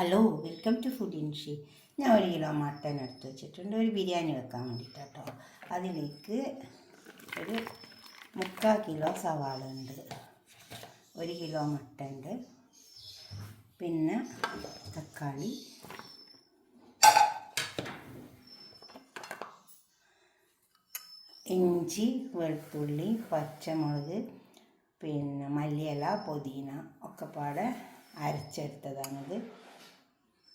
Hello, welcome to food ഇൻഷി. ഞാൻ 1 kilo mutton എടുത്ത് വെച്ചിട്ടുണ്ട് ഒരു ബിരിയാണി വെക്കാൻ വേണ്ടിയിട്ട് കേട്ടോ. അതിലേക്ക് ഒരു 3/4 കിലോ സവാള ഉണ്ട്, 1 കിലോ മട്ടൻ ഉണ്ട്, പിന്നെ തക്കാളി, ഇഞ്ചി, വെളുത്തുള്ളി, പച്ചമുളക്, പിന്നെ മല്ലിയില, പുതിന ഒക്കെ പാടെ അരച്ചെടുത്തതാണിത്.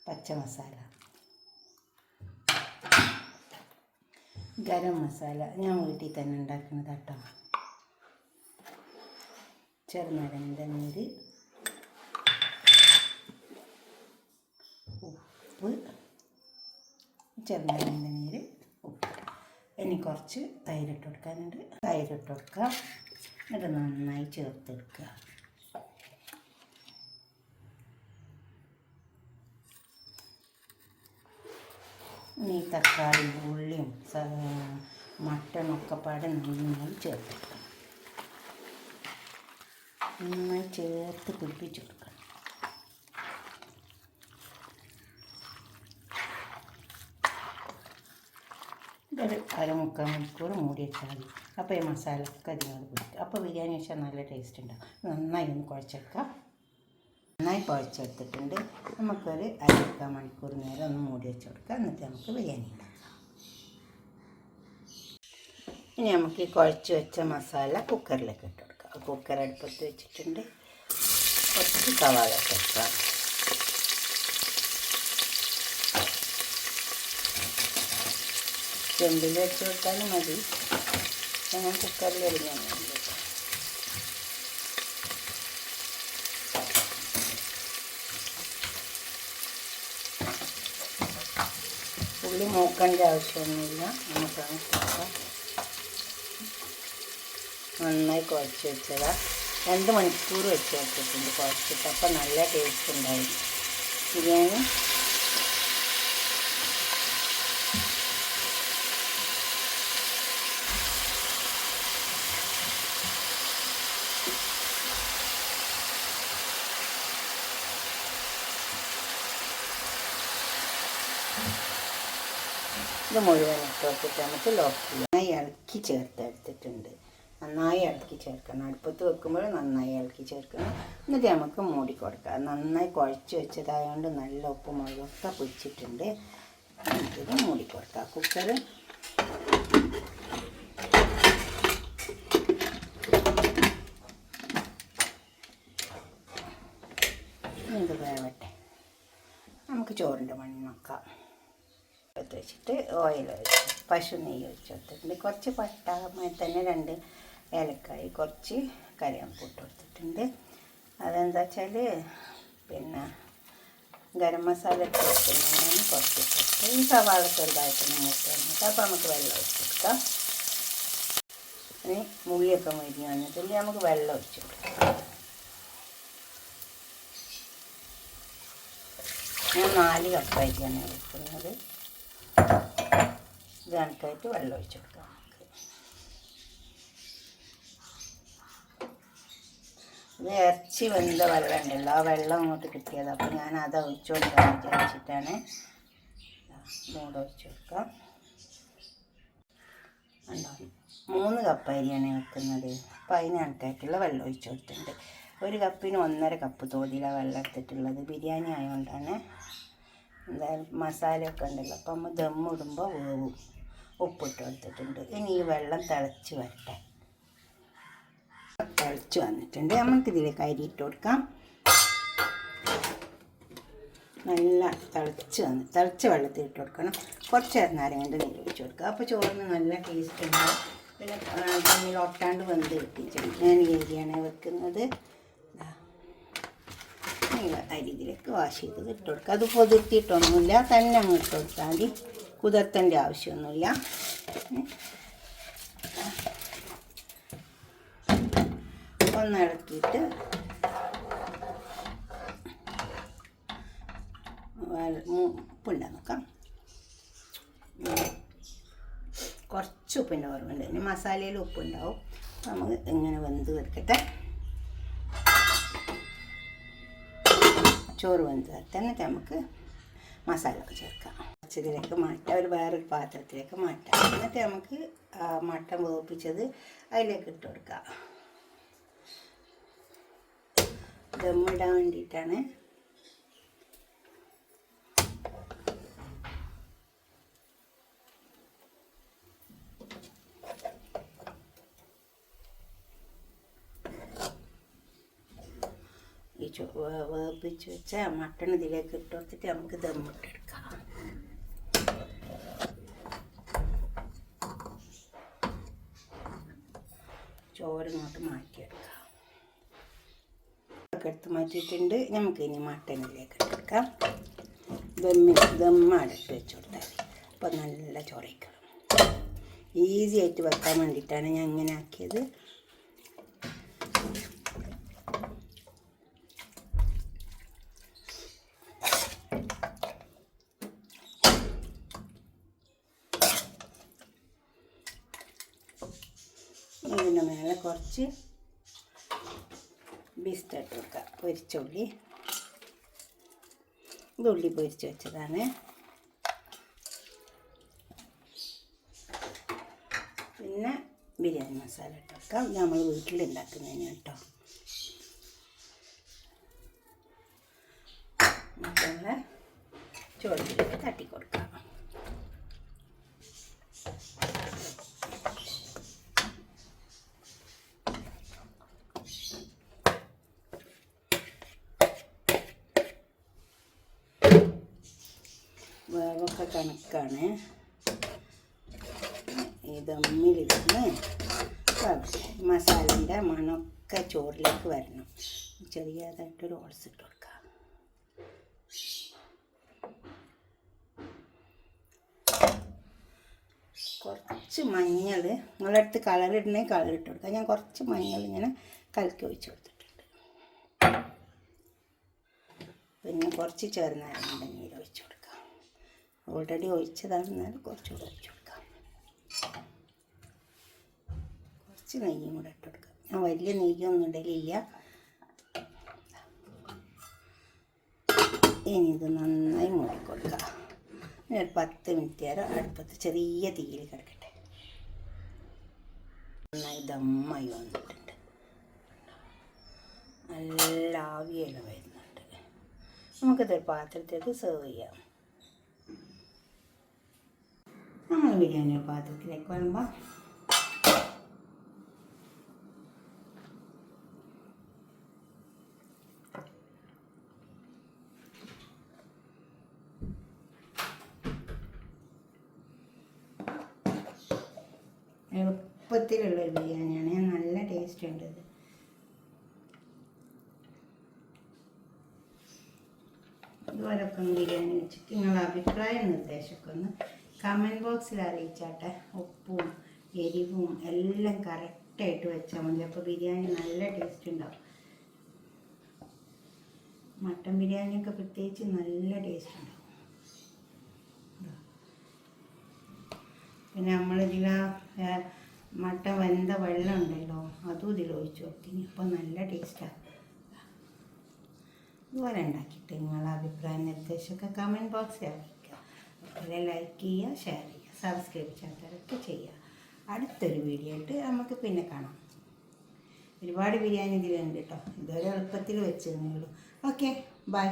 പച്ച മസാല, ഗരം മസാല ഞാൻ വീട്ടിൽ തന്നെ ഉണ്ടാക്കുന്നത് കേട്ടോ. ചെറുനാരങ്ങ നീര്, ഉപ്പ്, ചെറുനാരങ്ങ നീര്, ഉപ്പ്. ഇനി കുറച്ച് തൈരിട്ട് കൊടുക്കാനുണ്ട്. തൈരിട്ട് കൊടുക്കുക, എന്നിട്ട് നന്നായി ചേർത്തെടുക്കുക. ഈ തക്കാളി, ഉള്ളിയും മട്ടനൊക്കെ പാടെ നന്നായി ചേർത്തെടുക്കണം. നന്നായി ചേർത്ത് പിടിപ്പിച്ച് കൊടുക്കണം. ഒരു 1/4 മണിക്കൂർ മൂടി വെച്ചാൽ മതി. അപ്പോൾ ഈ മസാലയൊക്കെ അതിനോട് പിടിക്കും. അപ്പോൾ ബിരിയാണി വെച്ചാൽ നല്ല ടേസ്റ്റ് ഉണ്ടാവും. നന്നായി ഒന്ന് കുഴച്ചെടുക്കാം. നന്നായി കുഴച്ചെടുത്തിട്ടുണ്ട്. നമുക്കൊരു 1/4 മണിക്കൂർ നേരം ഒന്ന് മൂടി വെച്ച് കൊടുക്കാം. എന്നിട്ട് നമുക്ക് ബിരിയാണി ഉണ്ടാക്കാം. ഇനി നമുക്ക് ഈ കുഴച്ച് വെച്ച മസാല കുക്കറിലേക്ക് ഇട്ട് കൊടുക്കാം. കുക്കർ അടുപ്പത്ത് വെച്ചിട്ടുണ്ട്. കുറച്ച് സവാള ചേർക്കാം. ചെമ്പിൽ വെച്ച് കൊടുത്താലും മതി. ഞാൻ കുക്കറിൽ എറിഞ്ഞാൽ മതി. ഉള്ളി മൂക്കേണ്ട ആവശ്യമൊന്നുമില്ല. നമുക്കത് കൊടുക്കാം. നന്നായി കുഴച്ച് വെച്ചതാ. 2 മണിക്കൂർ വെച്ച് വെച്ചിട്ടുണ്ട് കുഴച്ചിട്ട്. അപ്പം നല്ല ടേസ്റ്റ് ഉണ്ടായി ബിരിയാണി. ഇത് മുഴുവൻ ഇട്ട് വെച്ചിട്ട് നമുക്ക് ലോക്ക് ചെയ്യാം. നന്നായി ഇളക്കി ചേർത്തെടുത്തിട്ടുണ്ട്. നന്നായി ഇളക്കി ചേർക്കണം. അടുപ്പത്ത് വെക്കുമ്പോൾ നന്നായി ഇളക്കി ചേർക്കണം. എന്നിട്ട് നമുക്ക് മൂടി കൊടുക്കാം. നന്നായി കുഴച്ച് വെച്ചതായതുകൊണ്ട് നല്ല ഉപ്പ് മുളകൊക്കെ പിടിച്ചിട്ടുണ്ട്. നമുക്കിത് മൂടി കൊടുക്കാം. കുക്കർ ഇത് വേവട്ടെ. നമുക്ക് ചോറിൻ്റെ മണി നോക്കാം. എടുത്ത് വെച്ചിട്ട് ഓയിൽ ഒഴിച്ച് പശു നെയ്യ് ഒഴിച്ച് കൊടുത്തിട്ടുണ്ട്. കുറച്ച് പട്ട, തന്നെ 2 ഏലക്കായി, കുറച്ച് കറിവേപ്പില കൊടുത്തിട്ടുണ്ട്. അതെന്താ വെച്ചാൽ പിന്നെ ഗരം മസാല ഇട്ട് കൊടുക്കുന്നതിന് കുറച്ച് ഇട്ടിട്ട് ഈ സവാള ചെറുതായിട്ടൊന്ന് മൂത്ത് വന്നിട്ട് അപ്പോൾ നമുക്ക് വെള്ളം ഒഴിച്ച് കൊടുക്കാം. ഇനി മുള്ളിയൊക്കെ മുരിഞ്ഞ് വന്നിട്ടുണ്ട്. നമുക്ക് വെള്ളം ഒഴിച്ച് കൊടുക്കാം. ഞാൻ 4 കപ്പായിട്ടാണ് വെക്കുന്നത്. ഇത് കണക്കായിട്ട് വെള്ളം ഒഴിച്ച് കൊടുക്കാം. ഇത് ഇറച്ചി വെന്ത വെള്ളം ഉണ്ടല്ലോ, ആ വെള്ളം അങ്ങോട്ട് കിട്ടിയത്. അപ്പോൾ ഞാൻ അത് ഒഴിച്ചു കൊടുക്കാൻ വിചാരിച്ചിട്ടാണ്. മൂട് ഒഴിച്ച് കൊടുക്കാം. 3 കപ്പ് അരിയാണ് വെക്കുന്നത്. അപ്പോൾ അതിന് കണക്കായിട്ടുള്ള വെള്ളം ഒഴിച്ച് കൊടുത്തിട്ടുണ്ട്. 1 കപ്പിന് 1.5 കപ്പ് തോതിലാണ് വെള്ളം എടുത്തിട്ടുള്ളത്. ബിരിയാണി ആയതുകൊണ്ടാണ്. എന്തായാലും മസാലയൊക്കെ ഉണ്ടല്ലോ, അപ്പം നമ്മൾ ദമ്മിടുമ്പോൾ വേവും. ഉപ്പിട്ട് കൊടുത്തിട്ടുണ്ട്. ഇനി ഈ വെള്ളം തിളച്ച് വരട്ടെ. തിളച്ച് വന്നിട്ടുണ്ട്. നമുക്കിതിലേക്ക് അരി ഇട്ട് കൊടുക്കാം. നല്ല തിളച്ച വെള്ളത്തിൽ ഇട്ട് കൊടുക്കണം. കുറച്ച് നാരങ്ങൻ്റെ നീര് ഒഴിച്ച് കൊടുക്കുക. അപ്പോൾ ചോറിന് നല്ല ടേസ്റ്റ് ഉണ്ടാവും. പിന്നെ തമ്മിൽ ഒട്ടാണ്ട് വെന്ത് കിട്ടിയിട്ടുണ്ട്. ഞാൻ ഈ അരിയാണ് വെക്കുന്നത്. അരി ഇതിലേക്ക് വാഷ് ചെയ്ത് ഇട്ട് കൊടുക്കുക. അത് പൊതിർത്തിയിട്ടൊന്നുമില്ല, തന്നെ അങ്ങ് ഇട്ട് കൊടുത്താൽ മതി. കുതിർത്തേണ്ട ആവശ്യമൊന്നുമില്ല. ഒന്നിളക്കിയിട്ട് ഉപ്പുണ്ടാ നോക്കാം. കുറച്ച് ഉപ്പിൻ്റെ കുറവുണ്ട്. ഇനി മസാലയിൽ ഉപ്പുണ്ടാവും. നമുക്ക് ഇങ്ങനെ വെന്ത് വെക്കട്ടെ. ചോറ് വെന്ത് വരട്ടെ. എന്നിട്ട് നമുക്ക് മസാല ഒക്കെ ചേർക്കാം. ഇതിലേക്ക് മാറ്റാം, ഒരു വേറൊരു പാത്രത്തിലേക്ക് മാറ്റാം. എന്നിട്ട് നമുക്ക് മട്ടൻ വേവിപ്പിച്ചത് അതിലേക്ക് ഇട്ട് കൊടുക്കാം. ദമ്മിടാൻ വേണ്ടിയിട്ടാണ്. ഈ വേവിപ്പിച്ച് വെച്ച മട്ടൺ ഇതിലേക്ക് ഇട്ട് കൊടുത്തിട്ട് നമുക്ക് ദമ്മിട്ടെടുക്കാം. ചോറ് ഇങ്ങോട്ട് മാറ്റിയെടുക്കാം. എടുത്ത് മാറ്റിയിട്ടുണ്ട്. നമുക്ക് ഇനി മട്ടനിലേക്ക് ഇട്ടെടുക്കാം. ദമ്മാടിട്ട് വെച്ച് കൊടുത്താൽ അപ്പോൾ നല്ല ചോറയ്ക്കണം. ഈസി ആയിട്ട് വെക്കാൻ വേണ്ടിയിട്ടാണ് ഞാൻ ഇങ്ങനെ ആക്കിയത്. ഇതിൻ്റെ മേലെ കുറച്ച് ബിസ്ക്കറ്റ് ഇട്ട് വെക്കുക. പൊരിച്ചുള്ളി, ഇത് ഉള്ളി പൊരിച്ച് വെച്ചതാണ്. പിന്നെ ബിരിയാണി മസാല ഇട്ട് വെക്കാം. നമ്മൾ വീട്ടിലുണ്ടാക്കുന്നതിന് കേട്ടോ. മസാല ചോറിലേക്ക് തട്ടി കൊടുക്കാം. വേവൊക്കെ കണക്കാണ്. ഈ ദമ്മിലിരുന്ന് മസാലൻ്റെ മണമൊക്കെ ചോറിലേക്ക് വരണം. ചെറിയതായിട്ടൊരു ഹോൾസ് ഇട്ട് കൊടുക്കാം. കുറച്ച് മഞ്ഞൾ, നിങ്ങളുടെ അടുത്ത് കളറിടണമെങ്കിൽ കളർ ഇട്ട് കൊടുക്കാം. ഞാൻ കുറച്ച് മഞ്ഞൾ ഇങ്ങനെ കലക്കി ഒഴിച്ച് കൊടുത്തിട്ടുണ്ട്. പിന്നെ കുറച്ച് ചെറുനാരങ്ങ നീര് ഒഴിച്ച് കൊടുക്കാം. ഓൾറെഡി ഒഴിച്ചതാണെന്നാൽ കുറച്ചുകൂടെ ഒഴിച്ച് കൊടുക്കാം. കുറച്ച് നെയ്യും കൂടെ ഇട്ട് കൊടുക്കാം. ഞാൻ വലിയ നെയ്യൊന്നും ഇടലില്ല. ഇനി ഇത് നന്നായി മൂടിക്കൊടുക്കാം. ഒരു 10 മിനിറ്റ് നേരം അടുപ്പത്ത് ചെറിയ തീയിൽ കിടക്കട്ടെ. നന്നായി ദമ്മായി വന്നിട്ടുണ്ട്. നല്ല ആവിയെല്ലാം വരുന്നുണ്ട്. നമുക്കിത് പാത്രത്തേക്ക് സെർവ് ചെയ്യാം. നമ്മൾ ബിരിയാണി പാത്രത്തിലേക്ക് വരുമ്പോൾ എളുപ്പത്തിലുള്ള ബിരിയാണിയാണ്. നല്ല ടേസ്റ്റ് ഉണ്ട്. ഇത് ഇതുപോലൊക്കെ ബിരിയാണി വെച്ചിട്ട് നിങ്ങളുടെ അഭിപ്രായം നിർദ്ദേശമൊക്കെ ഒന്ന് കമൻറ്റ് ബോക്സിൽ അറിയിച്ചാട്ടെ. ഉപ്പും എരിവും എല്ലാം കറക്റ്റായിട്ട് വെച്ചാൽ മതി. അപ്പോൾ ബിരിയാണി നല്ല ടേസ്റ്റ് ഉണ്ടാവും. മട്ടൻ ബിരിയാണിയൊക്കെ പ്രത്യേകിച്ച് നല്ല ടേസ്റ്റ് ഉണ്ടാവും. പിന്നെ നമ്മളിതിൽ മട്ടൻ വെന്ത വെള്ളം ഉണ്ടല്ലോ, അതും ഇതിൽ ഒഴിച്ച് കൊടുത്തിന്. അപ്പോൾ നല്ല ടേസ്റ്റാണ്. ഇതുപോലെ ഉണ്ടാക്കിയിട്ട് നിങ്ങളുടെ അഭിപ്രായ നിർദ്ദേശമൊക്കെ കമൻറ്റ് ബോക്സിൽ അറിയിക്കുക. അതുപോലെ ലൈക്ക് ചെയ്യുക, ഷെയർ ചെയ്യുക, സബ്സ്ക്രൈബ് ചെയ്യാത്തവരൊക്കെ ചെയ്യുക. അടുത്തൊരു വീഡിയോ ആയിട്ട് നമുക്ക് പിന്നെ കാണാം. ഒരുപാട് ബിരിയാണി ഇതിലുണ്ട് കേട്ടോ. ഇതൊരു എളുപ്പത്തിൽ വെച്ചിരുന്നേ ഉള്ളൂ. Okay, by.